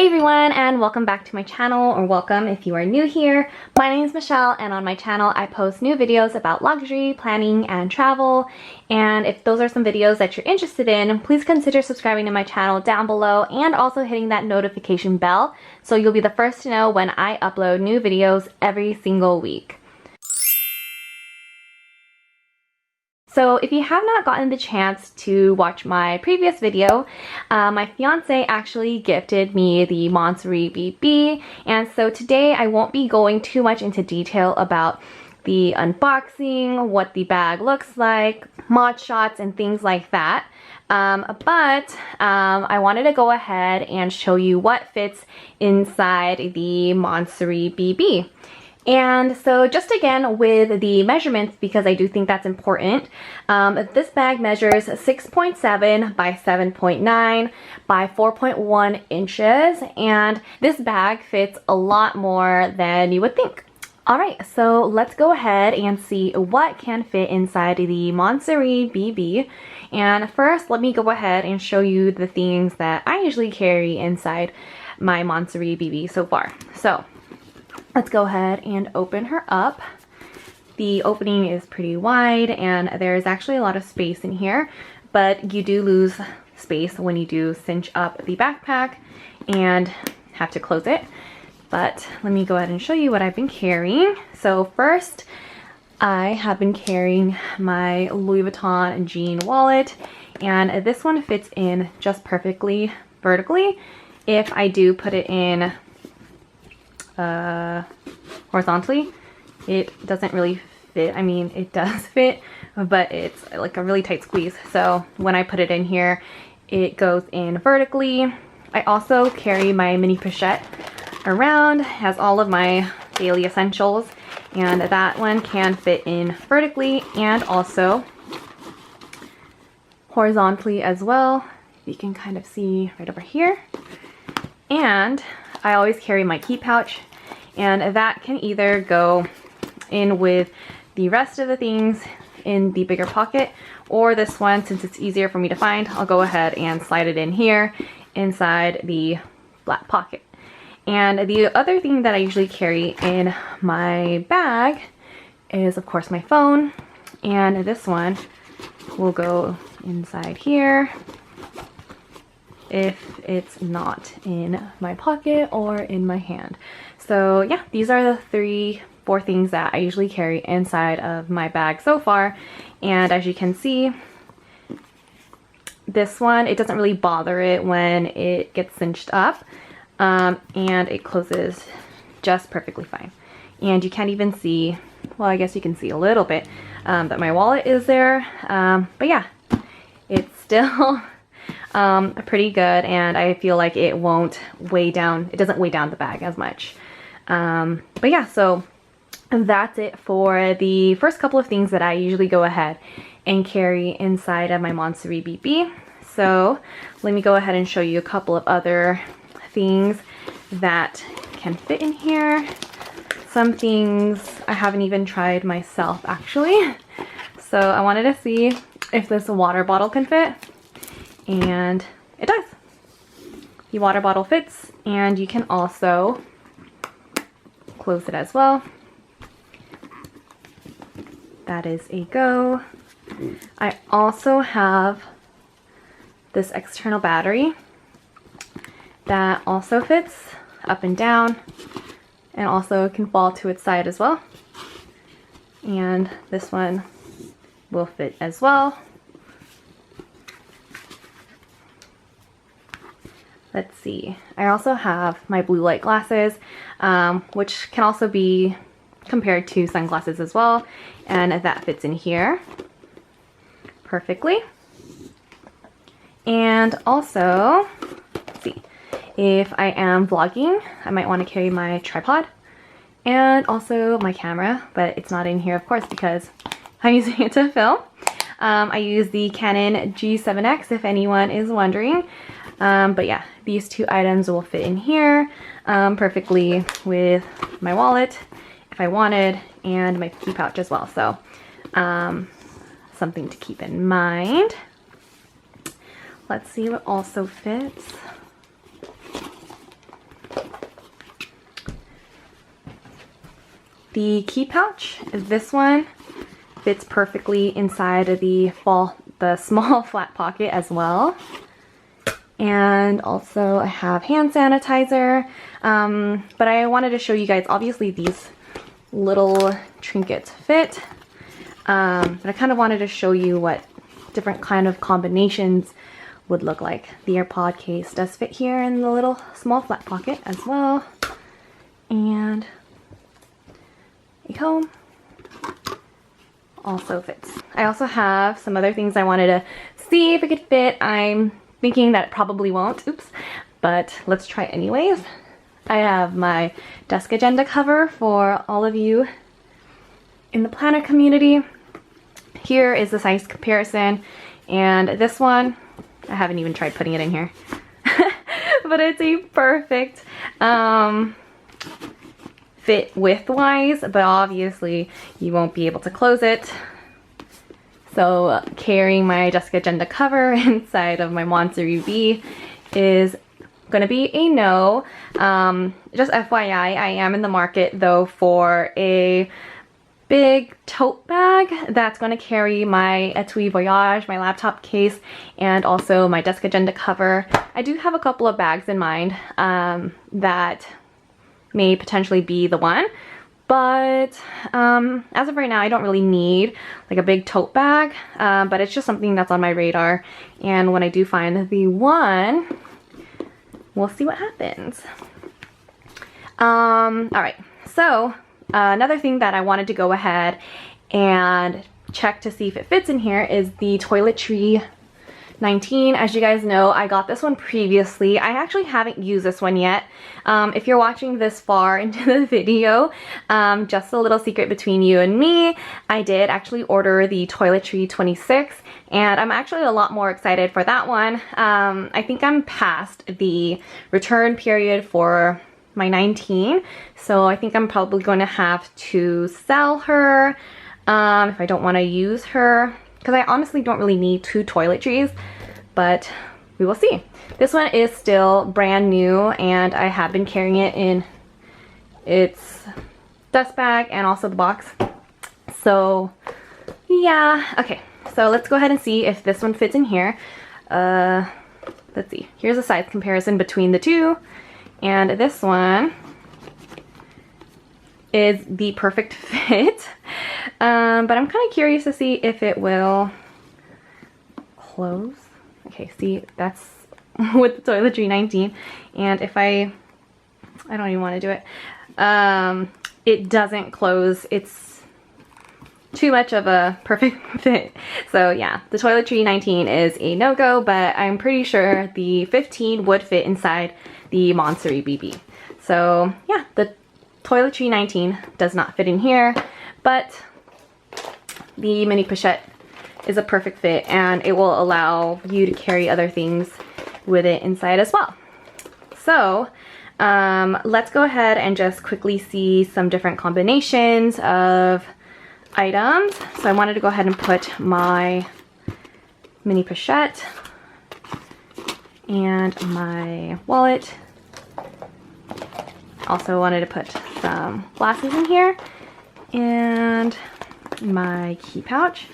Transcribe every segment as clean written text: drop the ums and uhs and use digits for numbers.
everyone, and welcome back to my channel, or welcome if you are new here. My name is Michelle, and on my channel I post new videos about luxury, planning, and travel. And if those are some videos that you're interested in, please consider subscribing to my channel down below and also hitting that notification bell so you'll be the first to know when I upload new videos every single week. So if you have not gotten the chance to watch my previous video, my fiance actually gifted me the Montsouris BB, and so today I won't be going too much into detail about the unboxing, what the bag looks like, mod shots, and things like that. But I wanted to go ahead and show you what fits inside the Montsouris BB. And so just again with the measurements, because I do think that's important, this bag measures 6.7 by 7.9 by 4.1 inches, and this bag fits a lot more than you would think. Alright, so let's go ahead and see what can fit inside the Montsouris BB. And first, let me go ahead and show you the things that I usually carry inside my Montsouris BB so far. So let's go ahead and open her up. The opening is pretty wide and there's actually a lot of space in here, but you do lose space when you do cinch up the backpack and have to close it. But let me go ahead and show you what I've been carrying. So first, I have been carrying my Louis Vuitton jean wallet, and this one fits in just perfectly vertically. If I do put it in horizontally, it doesn't really fit. I mean, it does fit, but it's like a really tight squeeze. So when I put it in here, it goes in vertically. I also carry my mini pochette around, has all of my daily essentials, and that one can fit in vertically and also horizontally as well. You can kind of see right over here. And I always carry my key pouch, and that can either go in with the rest of the things in the bigger pocket, or this one, since it's easier for me to find, I'll go ahead and slide it in here inside the black pocket. And the other thing that I usually carry in my bag is, of course, my phone, and this one will go inside here if it's not in my pocket or in my hand. So yeah, these are the four things that I usually carry inside of my bag so far. And as you can see, this one, it doesn't really bother it when it gets cinched up, and it closes just perfectly fine. And you can't even see, well, I guess you can see a little bit that my wallet is there, but yeah, it's still pretty good, and I feel like it won't weigh down, it doesn't weigh down the bag as much. But yeah, so that's it for the first couple of things that I usually go ahead and carry inside of my Montsouris BB. So let me go ahead and show you a couple of other things that can fit in here. Some things I haven't even tried myself actually. So I wanted to see if this water bottle can fit. And it does. The water bottle fits, and you can also close it as well. That is a go. I also have this external battery that also fits up and down, and also can fall to its side as well. And this one will fit as well. Let's see, I also have my blue light glasses, which can also be compared to sunglasses as well, and that fits in here perfectly. And also, let's see, if I am vlogging, I might want to carry my tripod and also my camera, but it's not in here, of course, because I'm using it to film. I use the Canon G7x, if anyone is wondering. But yeah, these two items will fit in here perfectly with my wallet if I wanted, and my key pouch as well. So something to keep in mind. Let's see what also fits. the key pouch. This one fits perfectly inside of the small flat pocket as well. And also I have hand sanitizer, but I wanted to show you guys, obviously these little trinkets fit, but I kind of wanted to show you what different kind of combinations would look like. The AirPod case does fit here in the little small flat pocket as well, and a comb also fits. I also have some other things I wanted to see if it could fit. I'm thinking that it probably won't, oops, but let's try anyways. I have my desk agenda cover for all of you in the planner community. Here is the size comparison, and this one, I haven't even tried putting it in here, but it's a perfect fit width-wise, but obviously you won't be able to close it. So carrying my desk agenda cover inside of my Montsouris BB is going to be a no. Just FYI, I am in the market though for a big tote bag that's going to carry my Etui Voyage, my laptop case, and also my desk agenda cover. I do have a couple of bags in mind that may potentially be the one, but as of right now I don't really need like a big tote bag, but it's just something that's on my radar, and when I do find the one, we'll see what happens. Alright, so another thing that I wanted to go ahead and check to see if it fits in here is the Toiletry 19. As you guys know, I got this one previously. I actually haven't used this one yet. If you're watching this far into the video, just a little secret between you and me, I did actually order the Toiletry 26, and I'm actually a lot more excited for that one. I think I'm past the return period for my 19, so I think I'm probably going to have to sell her if I don't want to use her, because I honestly don't really need two toiletries, but we will see. This one is still brand new, and I have been carrying it in its dust bag and also the box. So yeah, okay, so let's go ahead and see if this one fits in here. Let's see, here's a size comparison between the two, and this one is the perfect fit. But I'm kind of curious to see if it will close. Okay, see, that's with the Toiletry 19, and if I don't even want to do it. It doesn't close. It's too much of a perfect fit. So yeah, the Toiletry 19 is a no-go, but I'm pretty sure the 15 would fit inside the Montsouris BB. So yeah, the Toiletry 19 does not fit in here, but the mini pochette is a perfect fit, and it will allow you to carry other things with it inside as well. So let's go ahead and just quickly see some different combinations of items. So I wanted to go ahead and put my mini pochette and my wallet. Also wanted to put some glasses in here and my key pouch,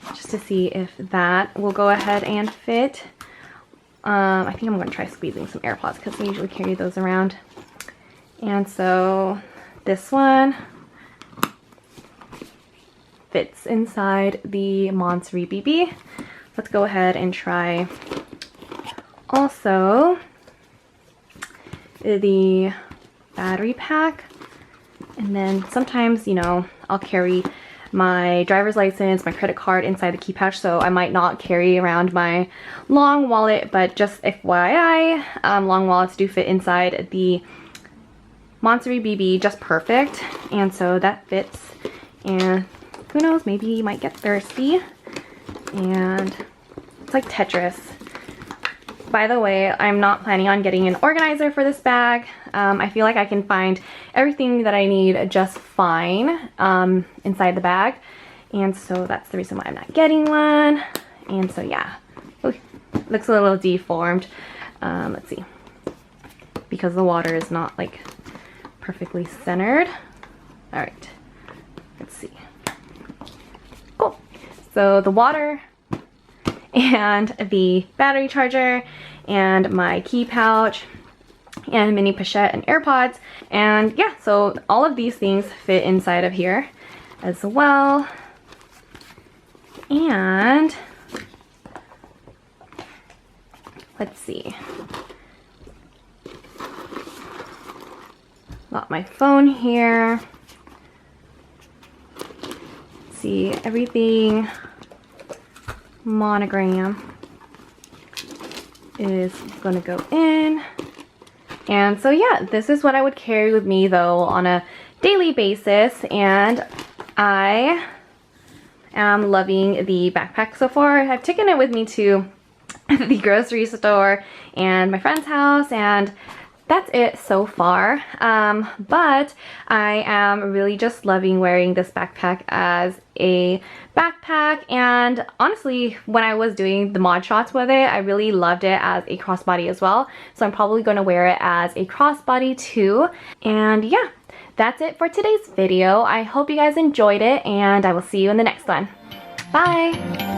just to see if that will go ahead and fit. I think I'm going to try squeezing some AirPods because I usually carry those around. And so this one fits inside the Montsouris BB. Let's go ahead and try also the battery pack. And then sometimes, you know, I'll carry my driver's license, my credit card inside the key pouch, so I might not carry around my long wallet, but just FYI, long wallets do fit inside the Montsouris BB just perfect, and so that fits. And who knows, maybe you might get thirsty, and it's like Tetris. By the way, I'm not planning on getting an organizer for this bag. I feel like I can find everything that I need just fine inside the bag. And so that's the reason why I'm not getting one. And so yeah, ooh, looks a little deformed. Let's see. Because the water is not like perfectly centered. All right, let's see. Cool. So the water and the battery charger and my key pouch and mini pochette and AirPods. And yeah, so all of these things fit inside of here as well. And let's see. Got my phone here. Let's see, everything monogram is gonna go in. And so yeah, this is what I would carry with me though on a daily basis, and I am loving the backpack so far. I've taken it with me to the grocery store and my friend's house, and that's it so far. But I am really just loving wearing this backpack as a backpack, and honestly, when I was doing the mod shots with it, I really loved it as a crossbody as well. So I'm probably going to wear it as a crossbody too. And yeah, that's it for today's video. I hope you guys enjoyed it, and I will see you in the next one. Bye!